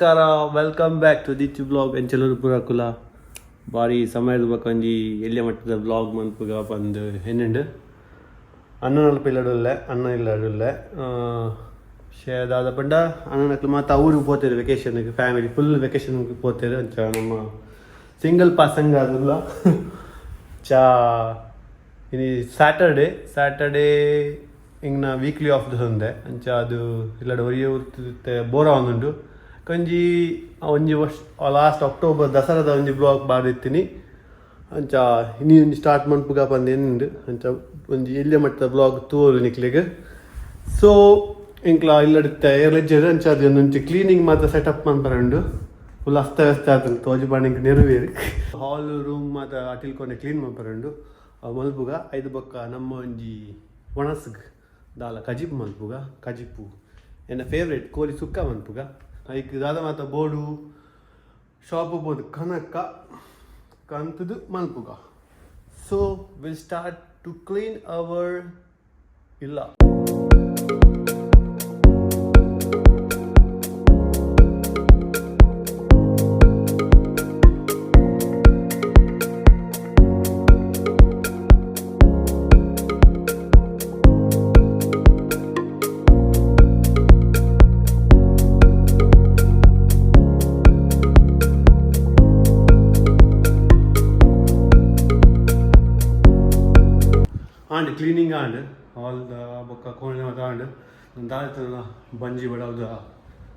ನಮಸ್ಕಾರ, welcome back to deechuvlog ಎಂಚಲೂರು ಪುರ ಕುಲ ಬಾರಿ ಸಮಯದ ಬಕೊಂಜಿ ಎಲ್ಲಿ ಮಟ್ಟದ ವ್ಲಾಗ್ ಮನ್ಪುಗ ಬಂದು ಹೆಣ್ಣುಂಡು ಅಣ್ಣನ ಪಿಲ್ಲಡುಲ್ಲೆ ಅಣ್ಣ ಇಲ್ಲಡುಲ್ಲೆ ಶೇದಾದ ಪಂಡ ಅಣ್ಣನಕ್ಲು ಮಾತ್ರ ಊರಿಗೆ ಪೋತೇರು ವೆಕೇಷನ್ಗೆ ಫ್ಯಾಮಿಲಿ ಫುಲ್ ವೆಕೇಷನ್ಗೆ ಪೋತೇರು ಅಂಚ ನಮ್ಮ ಸಿಂಗಲ್ ಪಾಸಂಗ್ ಆದಿಲ್ಲ ಚಾ ಇನಿ ಸ್ಯಾಟರ್ಡೇ ಇಂಗ್ನ ವೀಕ್ಲಿ ಆಫ್ ಒಂದೆ ಅಂಚ ಅದು ಇಲ್ಲಡ ಒರಿಯ ಉರ್ತಿತ್ತೆ ಬೋರ ಒಂದುಂಡು ಕಂಜಿ ಒಂಜಿ ವರ್ಷ ಲಾಸ್ಟ್ ಅಕ್ಟೋಬರ್ ದಸರಾದ ಒಂಜಿ ಬ್ಲಾಗ್ ಬಾರಿತ್ತೀನಿ ಅಂಚ ಇನಿ ಒಂಜಿ ಸ್ಟಾರ್ಟ್ ಮನ್ಪುಗ ಬಂದೇನುಂಡು ಅಂಚ ಒಂಜಿ ಎಲ್ಯ ಮಟ್ಟದ ಬ್ಲಾಗ್ ತೂರು ನಿಕ್ಲಿಗೆ ಸೊ ಇಂಕ್ಲ ಇಲ್ಲಡಿತ್ತೆ ಏರ್ಲೆಜ್ಜರು ಅಂಚ ಅದು ಒಂದೊಂಚಿ ಕ್ಲೀನಿಂಗ್ ಮಾತ್ರ ಸೆಟಪ್ ಮನ್ಪರುಂಡು ಫುಲ್ ಅಸ್ತವ್ಯಸ್ತ ಆತನು ತೋಜಿ ಬಾಣಿಗೆ ನೆರವೇರಿ ಹಾಲ್ ರೂಮ್ ಮಾತ್ರ ಅಟಿಲ್ಕೊಂಡೆ ಕ್ಲೀನ್ ಮನ್ಪರುಂಡು ಮಲ್ಪುಗ ಐದು ಬೊಕ್ಕ ನಮ್ಮ ಒಂಜಿ ಒಣಸ್ಗ್ ದಾಲ ಕಜಿಪ್ ಮಲ್ಪುಗ ಕಜಿಪ್ಪು ಎನ್ನ ಫೇವ್ರೇಟ್ ಕೋಳಿ ಸುಕ್ಕ ಮಲ್ಪುಗ ಐಕ್ ದಾದ ಮಾತ ಬೋಡು ಶಾಪ್ ಬೋದು ಕನಕ ಕಂತದು ಮಲ್ಪುಗ so will start to clean our ಇಲ್ಲ and cleaning and all the ಬೊಕ್ಕ ಕೋಣೆ ಮಾತ ಆಂಡ್ ದಾಲ್ತನ ಬಂಜಿ ಬಡವ್ದ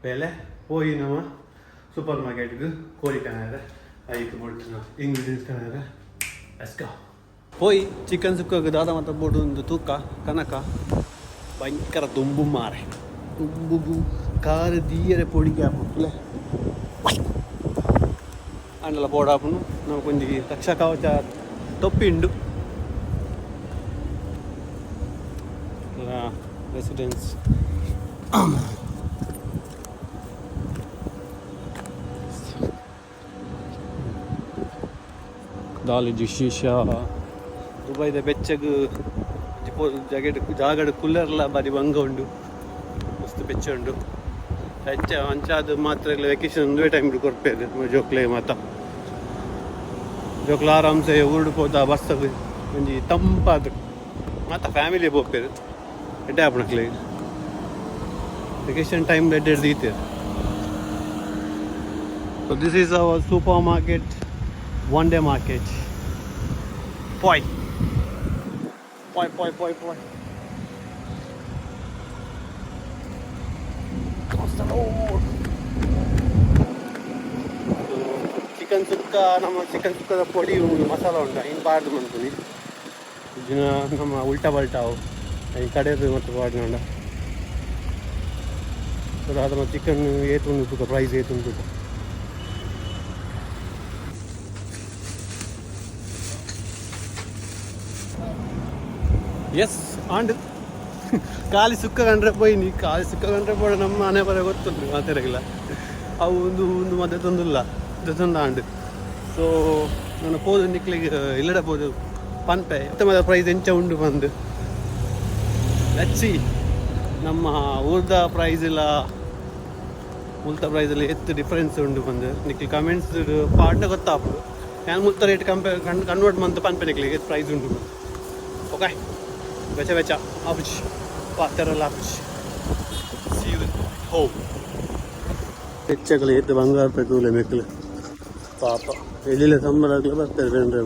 ಬೇಲೆ ಹೋಗಿ ನಮ್ಮ ಸೂಪರ್ ಮಾರ್ಕೆಟ್ಗೆ ಕೋಳಿ ಕನಾರೆ ಐಕ್ ಬೋಡ್ತನ ಇಂಗ್ರೀಡಿಯೆಂಟ್ಸ್ ಕನಾರೆ ಎಸ್ಕ ಹೋಯ್ ಚಿಕನ್ ಸುಕ್ಕಗೆ ದಾದ ಮಾತ ಬೋಡು ಒಂದು ತೂಕ ಕನಕ ಭಯಂಕರ ದುಂಬು ಮಾರೆ ದುಂಬು ಖಾರ ದೀಯರೆ ಪೊಡಿಗೆ ಹಾಕ್ಬಿಟ್ಲೆ ಅಂಡೆಲ್ಲ ಬೋರ್ಡ್ ಹಾಪನು ನಮಗೊಂದು ರಕ್ಷಾ ಕವಚ ತೊಪ್ಪಿಂಡು residence ದಾಲಿಜಿ ಶೀಶಾ ದುಬೈದ ಬೆಚ್ಚಗೆ ಜಾಗಡ್ ಕೂಲರ್ಲ ಬಾರಿ ಬಂಗ ಉಂಡು ಮಸ್ತ್ ಬೆಚ್ಚ ಉಂಡು ಹೆಚ್ಚ ಅಂಚಾದ ಮಾತ್ರ ವೆಕೇಶನ್ ಒಂದೇ ಟೈಮ್ ಕೊಡ್ಪೇರು ಜೋಕ್ಲೆ ಮಾತ ಜೋಕ್ಲ ಆರಾಮ್ಸೆ ಊರ್ಡು ಹೋದ ಬಸ್ಸಾಗ ಒಂಜಿ ತಂಪಾದ ಮಾತ ಫ್ಯಾಮಿಲಿ ಹೋಗ್ಪೇರು ಎಡ್ಡೆ ಹಾಪಣಕ್ಲೆ ವೆಕೇಶನ್ ಟೈಮ್ ಎಡ್ಡೆ ದೀತೆ so this is our super market one day market ಪಾಯ್ ಚಿಕನ್ ಸುಕ್ಕ ನಮ್ಮ ಚಿಕನ್ ಸುಕ್ಕದ ಪೊಡಿ ಮಸಾಲ ಉಂಟು ಇನ್ನು ಬಾರ್ದು ಮಾಡ್ತೀನಿ ಇದನ್ನ ನಮ್ಮ ಉಲ್ಟಾ ಬಲ್ಟಾವು ಈ ಕಡೆದು ಮತ್ತು ಬಾಡಿನಂಡ ಸೊ ಅದು ಚಿಕನ್ ಏತುಂಡು ತೂಕ ಪ್ರೈಸ್ ಏತುಂಡು ತೂಕ ಎಸ್ ಆಂಡ್ ಖಾಲಿ ಸುಕ್ಕ ಕಂಡ್ರೆ ಪೋಯ್ನಿ ಖಾಲಿ ಸುಕ್ಕ ಕಂಡ್ರೆ ಪೋಡ ನಮ್ಮ ಮನೆ ಬರ ಗೊತ್ತುಂಟು ಮಾತಾಡೋಗಿಲ್ಲ ಅವು ಒಂದು ಮದ್ದೆ ತಂದಿಲ್ಲ ತಂದ ಆಂಡ್ ಸೊ ನಾನು ಪೋದು ನಿಕ್ಲಿಗೆ ಇಲ್ಲಡೆ ಪೋದು ಪನ್ಪೆ ಮತ್ತೆ ಪ್ರೈಸ್ ಎಂಚ ಉಂಡು ಬಂದು ಲಚ್ಚಿ ನಮ್ಮ ಊರ್ದ ಪ್ರೈಸ್ ಇಲ್ಲ ಮುಲ್ತ ಪ್ರೈಸಲ್ಲಿ ಎತ್ತು ಡಿಫ್ರೆನ್ಸ್ ಉಂಡು ಬಂದು ನಿಕ್ಲಿ ಕಮೆಂಟ್ಸ್ ಪಾರ್ಟ್ನ ಗೊತ್ತಾಪು ನಾನು ಮುಲ್ತ ರೇಟ್ ಕನ್ವರ್ಟ್ ಮಂತ್ ಪನ್ಪೆ ನಿಕ್ಲಿಗೆ ಎಷ್ಟು ಪ್ರೈಸ್ ಉಂಟು ಓಕೆ ಬೆಚ್ಚ ಆಪುಚ್ ಪಾತ್ರಲ್ಲ ಆಪುಚ್ ಸಿ ಹೋ ಹೆಚ್ಚಗಳು ಎತ್ತು ಬಂಗಾರ ಪೆಟ್ರೋಲೆ ಮೆಕ್ಕಲು ಪಾಪ ಎಲ್ಲಿಲ್ಲ ಸಂಬಳಗಳು ಬರ್ತಾರೆ ಬೇರೆ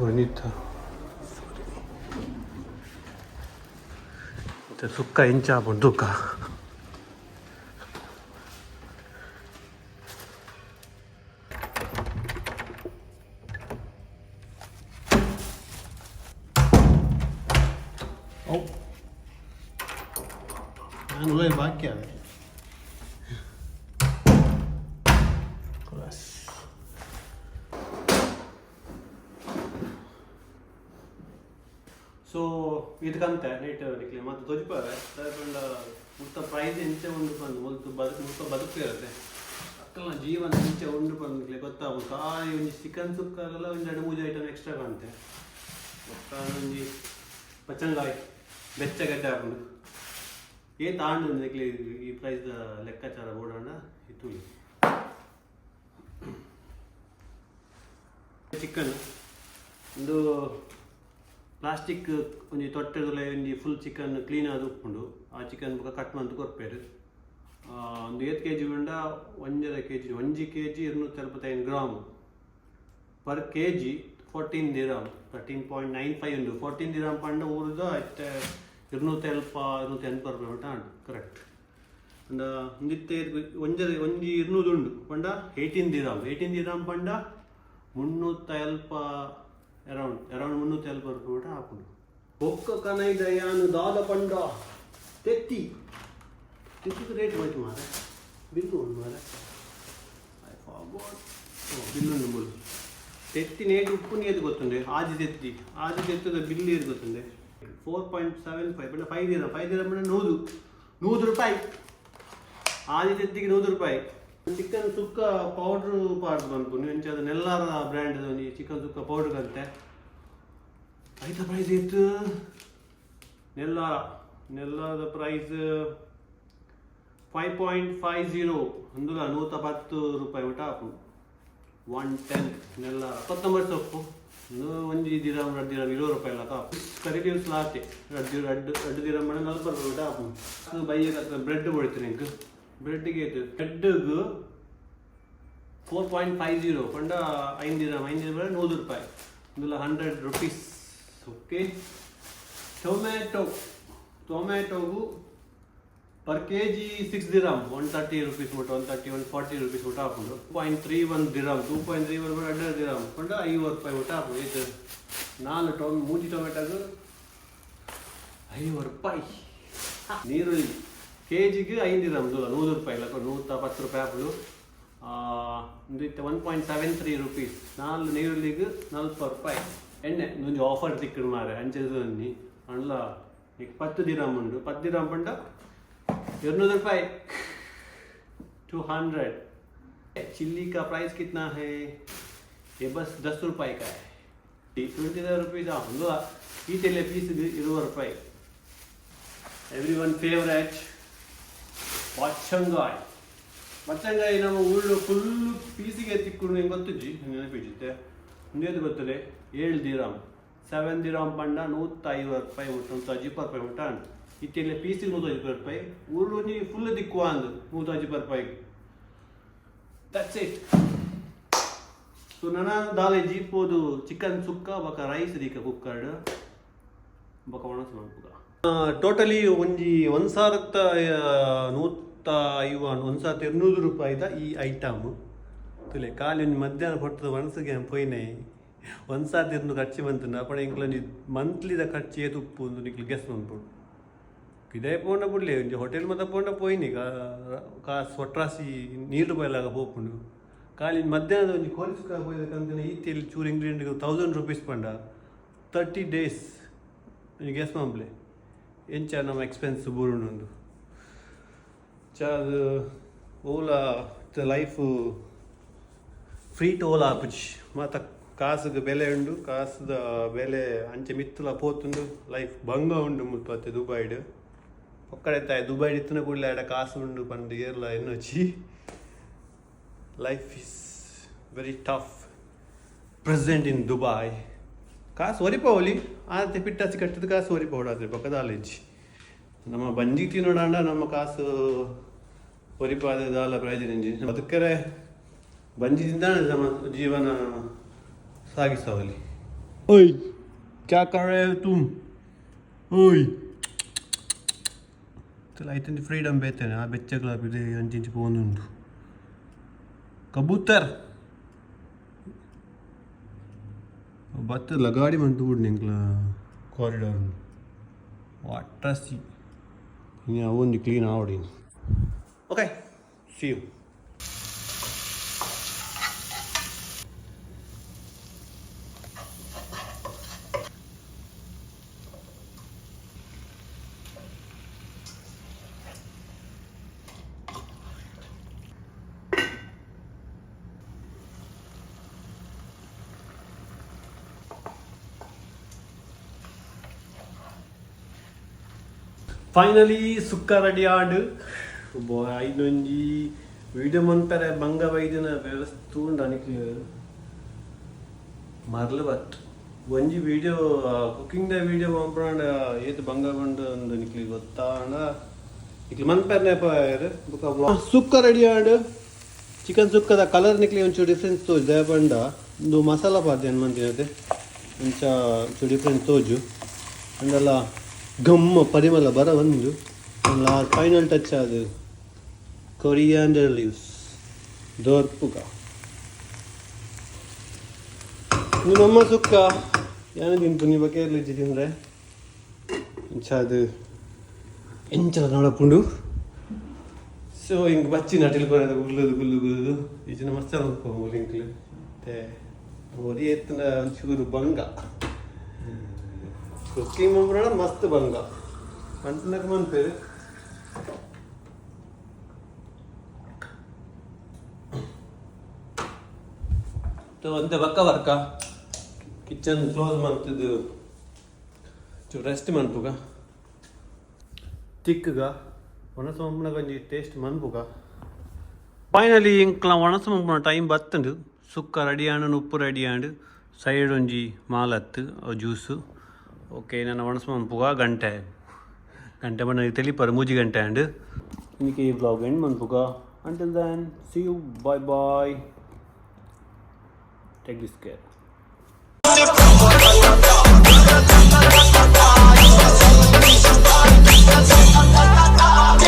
Bonita. Itu suka inca pun duka. Oh. Anu lagi bakia. Kelas. So ಇದಕ್ಕಂತೆ ನೀಟ್ ನಿಕ್ಲಿ ಮತ್ತು ತೊಜಿಪಾರೆ ತಗೊಂಡ ಮುತ್ತ ಪ್ರೈಸ್ ಎಂಚೆ ಉಂಡು ಬಂದು ಮುತ್ತ ಬದುಕು ಇರುತ್ತೆ ಅಕ್ಕಲ್ಲ ಜೀವನ ಎಂಚೆ ಉಂಡು ಬಂದು ಗೊತ್ತಾಗ ಕಾಯಿ ಒಂಜಿ ಚಿಕನ್ ಸುಕ್ಕಾಗಲ್ಲ ಒಂದು 2-3 ಐಟಮ್ ಎಕ್ಸ್ಟ್ರಾ ಕಾಣುತ್ತೆ ಒಂಜಿ ಪಚ್ಚಂಗಾಯಿ ಬೆಚ್ಚಗಡ್ಡೆ ಹಾಕೊಂಡು ತಾಂಡು ನಿಕ್ಲಿ ಈ ಪ್ರೈಸ್ ಲೆಕ್ಕಾಚಾರ ಓಡೋಣ ಇತ್ತು ಚಿಕನ್ ಒಂದು ಪ್ಲಾಸ್ಟಿಕ್ ಒಂಜಿ ತೊಟ್ಟೆದಲ್ಲ ಒಂಜಿ ಫುಲ್ ಚಿಕನ್ ಕ್ಲೀನ್ ಆದ ಉಪ್ಪುಂಡು ಆ ಚಿಕನ್ ಬುಕ್ಕ ಕಟ್ ಮಂತ್ ಕೊರ್ಪೇರು ಒಂದು 8 kg ಉಂಡ 1.5 kg 1 kg 275 gram per kg 14 dirham 13.95 ಉಂಡು 14 dirham ಪಂಡ ಊರುದ ಅಷ್ಟೇ 280 ರೂಪಾಯಿ ಉಂಟು ಕರೆಕ್ಟ್ ಅಂದ ಒಂದಿತ್ತೆ ಒಂಜಿ 200 ಉಂಡು ಪಂಡ 18 dirham ಪಂಡ 340 ಅರೌಂಡ್ 340 ರೂಪಾಯಿ ಊಟ ಹಾಕೊಂಡು ಒಕ್ಕ ಕನೈದ ಯಾನು ದಾದ ಪಂಡ ತೆತ್ತಿಗೆ ರೇಟ್ ಹೋಯ್ತು ಮಾರೆ ಬಿಲ್ಲು ಉಂಟು ಮಾರೆ ಐ ಫಾರ್ಗಾಟ್ ಬಿಲ್ಲು ಉಂಡು ಮೂರು ತೆತ್ತಿ ನೇಟು ಉಪ್ಪು ನೀರು ಗೊತ್ತುಂಡೆ ಆದಿ ತೆತ್ತದ ಬಿಲ್ಲು ಏದು ಗೊತ್ತುಂಡೆ 4.75 ಪಂಡ 5 dirham ಪಂಡ 100 ರೂಪಾಯಿ ಆದಿ ತೆತ್ತಿಗೆ 100 ರೂಪಾಯಿ ಚಿಕನ್ ಸುಕ್ಕ ಪೌಡ್ರು ಪಾಡ್ದು ಬಂತು ನೀವು ಅದು ನೆಲ್ಲಾರ ಬ್ರ್ಯಾಂಡ್ ಚಿಕನ್ ಸುಕ್ಕ ಪೌಡ್ರ್ ಅಂತೆ ಆಯ್ತಾ ಪ್ರೈಸ್ ಇತ್ತು ನೆಲ್ಲಾರದ ಪ್ರೈಸ್ 5.50 ಒಂದು 110 ರೂಪಾಯಿ ಊಟ ಹಾಕು 110 ನೆಲ್ಲಾರ ಕೊತ್ತಂಬರಿ ಸೊಪ್ಪು ಒಂಜಿ ದಿರಮ್ 2 dirham 20 ರೂಪಾಯಿ ಎಲ್ಲ ಕಾಪು ಕರಿ ದಿವಸ ಲಾಸ್ಟೆ 2 dirham 40 ರೂಪಾಯಿ ಊಟ ಹಾಕು ಅದು ಬೈಯ ಬ್ರೆಡ್ ಹೊಡಿತೀನಿ ನಿಂಗೆ ಬ್ರೆಡ್ಗೆ ಇದು ಬ್ರೆಡ್ಗೆ 4.50 ಪಂಡ 5 dirham 100 ರೂಪಾಯಿ ಒಂದು 100 rupees ಓಕೆ ಟೊಮ್ಯಾಟೋಗು ಪರ್ kg 6 dirham 130 rupees ಊಟ 140 rupees ಊಟ ಹಾಕೊಂಡು 2.31 dirham 2.31 dirham ಪಂಡ 50 ರೂಪಾಯಿ ಊಟ ಹಾಕು ಇದು 3 ಟೊಮೆಟೊಗೂ 50 ರೂಪಾಯಿ ನೀರುಳ್ಳಿ kgಗೆ 5 dirham 100 ರೂಪಾಯಿ ಇಲ್ಲ 110 ರೂಪಾಯಿ ಹಾಕಲು 1.73 rupees 4 ನೀರುಳ್ಳಿಗೆ 40 ರೂಪಾಯಿ ಎಣ್ಣೆ ಒಂದು ಆಫರ್ ತಿಕ್ಕಡು ಮಾರೆ ಅಂಚೆ ಅಲ್ಲ ಈಗ 10 dirham ಉಂಡು 10 dirham ಪಂಡ 200 ರೂಪಾಯಿ 200 चिल्ली का प्राइस कितना है ये बस 10 रुपये का है 20 rupees ಒಂದು ಈ ತೆಲೆ ಪೀಸ್ಗೆ 20 ರೂಪಾಯಿ ಎವ್ರಿವನ್ ಫೇವರೇಟ್ ಮಚ್ಚಂಗಾಯಿ ನಮ್ಮ ಊರು ಫುಲ್ ಪೀಸಿಗೆ ತಿಕ್ಕೊಂಡು ಹೆಂಗೆ ಗೊತ್ತಿಜ್ಜಿ ನೆನಪಿಡುತ್ತೆ ಮುಂದೇದು ಗೊತ್ತದೆ 7 dirham 7 dirham ಪಂಡ 150 ರೂಪಾಯಿ ಉಂಟು 130 ರೂಪಾಯಿ ಉಂಟ ಇತ್ತೆಲ್ಲ ಪೀಸಿಗೆ 150 ರೂಪಾಯಿ ಊರು ನೀವು ಫುಲ್ ದಿಕ್ಕುವ ಅಂದು 150 ರೂಪಾಯಿ ದಟ್ಸ್ ಇಟ್ ಸೊ ನನ್ನ ದಾಲೆ ಜೀಪೋದು ಚಿಕನ್ ಸುಕ್ಕ ಬಕ ರೈಸ್ ದೀಕ ಕುಕ್ಕರ್ಡ್ ಬಕ ಒಣಸ್ ಮಾಡ್ಬೋದ ಟೋಟಲಿ ಒಂಜಿ 1,150 ರೂಪಾಯಿದ ಈ ಐಟಮ್ ತುಲೆ ಖಾಲಿ ಒಂದು ಮಧ್ಯಾಹ್ನ ಕೊಟ್ಟದ ಮನಸ್ಸಿಗೆ ಪೋಯ್ನೆ 1,200 ಖರ್ಚು ಬಂತು ಅಪ್ಪಣ ಇಂಕ್ಲೊಂದು ಮಂತ್ಲಿದ ಖರ್ಚು ಏತು ಉಪ್ಪು ಒಂದು ನಿಕ್ಲಿ ಗೆಸ್ ಬಂದ್ಬಿಡು ಇದೇ ಪೋಂಡ ಬಿಡ್ಲಿ ಒಂಜಿ ಹೋಟೆಲ್ ಮತ್ತೆ ಪೋಂಡ ಪೋಯ್ನಿ ಕಾಸು ಒಟ್ರಾಸಿ ₹100 ಲಾಗ ಹೋಗ್ಕೊಂಡು ಖಾಲಿ ಮಧ್ಯಾಹ್ನದ ಒಂದು ಕೋಳಿ ಸುಕ್ಕ ಹೋಯ್ದಕ್ಕಂತ ಈತಿಯಲ್ಲಿ ಚೂರು ಇಂಗ್ರೀಡಿಯೆಂಟ್ಗೆ 1000 ರೂಪೀಸ್ ಪಂಡ 30 days ಗೆಸ್ ಮಾಡ್ಲೆ ಎಂಚ ನಮ್ಮ ಎಕ್ಸ್ಪೆನ್ಸ್ ಬೂರುಂಡು ಅದು ಓಲಾ ಲೈಫು ಫ್ರೀ ಟೋಲ್ ಆಪುಜಿ ಮತ್ತು ಕಾಸಿಗೆ ಬೆಲೆ ಉಂಡು ಕಾಸದ ಬೆಲೆ ಅಂಚೆ ಮಿತ್ತಲ ಪೋತುಂಡು ಲೈಫ್ ಭಂಗ ಉಂಡು ಮುಲ್ಪತ್ತೆ ದುಬೈಡ್ ಒಕ್ಕಡೆತ್ತಾಯ ದುಬೈಡ್ ಇತ್ತಿನ ಕೂಡಲೇ ಆಡ ಕಾಸು ಉಂಡು ಪಂಡು ಏರ್ಲ ಎನ್ನೊಚ್ಚಿ life is very tough present in Dubai ಕಾಸು ಒರಿಪೋಲಿ ಆದ್ರೆ ಪಿಟ್ಟಾಸಿ ಕಟ್ಟಿದ ಕಾಸು ಒರಿಪೋಡಾದ್ರೆ ಪಕ್ಕದ ಆಲೆಂಜಿ ನಮ್ಮ ಬಂಜಿ ತಿನ್ನೋಡಾಂಡ ನಮ್ಮ ಕಾಸು ಒರಿಪಾದ ಪ್ರಯೋಜನ ಅದಕ್ಕರೆ ಬಂಜಿದಿಂದ ನಮ್ಮ ಜೀವನ ಸಾಗಿಸವಲ್ಲಿ ಓಯ್ ಕ್ಯಾ ಕರ್ ರಹೆ ಹೋ ತುಮ್ ಓಯ್ ಆಯ್ತು ಫ್ರೀಡಮ್ ಬೇತೇನೆ ಆ ಬೆಚ್ಚಗಳ ಅಂಚಿಂಚು ಪೋನುಂಡು ಕಬೂತರ್ ಬತ್ತಲ್ಲ ಗಾಡಿ ಮಂತು ಬಿಡು ನಿಂಕ್ಲ ಕಾರಿಡಾರ್ ವಾಟ್ರಸಿ ಇನ್ನು ಅವೊಂದು ಕ್ಲೀನ್ ಆವಡಿ okay see you finally sukka ready ಆಡು ಐದೊಂಜಿ ವಿಡಿಯೋ ಮನ್ಪರೆ ಬಂಗ ವೈದ್ಯನ ವ್ಯವಸ್ಥೆ ಉಂಡು ಅನಿಕ್ಲಿ ಮರ್ಲು ಬಟ್ ಒಂಜಿ ವಿಡಿಯೋ ಕುಕಿಂಗ್ ವಿಡಿಯೋ ಮನ್ಪುಂಡ ಏತು ಬಂಗ ಬಂಡು ಒಂದು ನಿಕ್ಲಿ ಗೊತ್ತಾಂಡ ಇಕ್ಲಿ ಮನ್ಪರ್ನೆ ಸುಕ್ಕ ರೆಡಿ ಆಡು ಚಿಕನ್ ಸುಕ್ಕದ ಕಲರ್ ನಿಕ್ಲಿ ಒಂಚೂರು ಡಿಫ್ರೆನ್ಸ್ ತೋಜು ದಯಪಂಡ ಒಂದು ಮಸಾಲ ಪಾರ್ದೆ ಅನ್ಮಂತಿನತೆ ಒಂಚ ಒಂಚೂರು ಡಿಫ್ರೆನ್ಸ್ ತೋಜು ಅಂದೆಲ್ಲ ಗಮ್ಮ ಪರಿಮಳ ಬರ ಒಂದು ಫೈನಲ್ ಟಚ್ ಅದು ಕೊರಿಯಾಂಡರ್ ಲೀವ್ಸ್ ದೋರ್ಪುಗ ನಿಮ್ಮ ಸುಕ್ಕ ಏನು ತಿಂತು ನೀವು ಕೇರ್ಲಿಜ್ಜಿ ತಿಂದರೆ ಇಂಚ ಅದು ಎಂಚಲ ನೋಡಪ್ಪುಂಡು ಸೊ ಹಿಂಗೆ ಬಚ್ಚಿ ನಟಿಲ್ಕೊಂಡು ಗುಲ್ಲುದು ಈಚಿನ ಮಸ್ತ ನೋಡ್ಕೊಂಡು ಲಿಂಕ್ಲು ಮತ್ತೆ ಒರಿ ಎತ್ತಿನ ಒಂಚೂರು ಬಂಗ ಕುಕ್ಕಿಂಗ್ ಮಾಡ್ಬಿಡೋಣ ಮಸ್ತ್ ಬಂಗ ಮಂತನಕ್ಕೆ ಮನ್ಪೇರು ಒಂದೇ ಬಕ್ಕ ವರ್ಕ ಕಿಚನ್ ಕ್ಲೋಸ್ ಮಾಡ್ತಿದ್ದು ಚೂರು ರೆಸ್ಟ್ ಮನ್ಪುಗ ತಿಕ್ಕಗ ಒಣಸ ಮಂಪುನ ಕೊಂಚ ಟೇಸ್ಟ್ ಮನ್ಪುಗ ಫೈನಲಿ ಇಂಕ್ಲ ಒಣಸ ಮಂಪುನ ಟೈಮ್ ಬತ್ತುಂಡು ಸುಕ್ಕ ರೆಡಿ ಆಂಡು ಉಪ್ಪು ರೆಡಿ ಆಂಡು ಸೈಡ್ ಒಂಜಿ ಮಾಲತ್ತು ಜ್ಯೂಸು ಓಕೆ ನನ್ನ ಒಣಸ ಮಂಪುಗ ಗಂಟೆ ಬಂದ ತೆಲಿಪರು 3 ಗಂಟೆ ಆಂಡು ಇನ್ನಿಕೆ ಈ ವ್ಲಾಗ್ ಎಂಡ್ ಮನ್ಪುಗ until then see you bye take this care.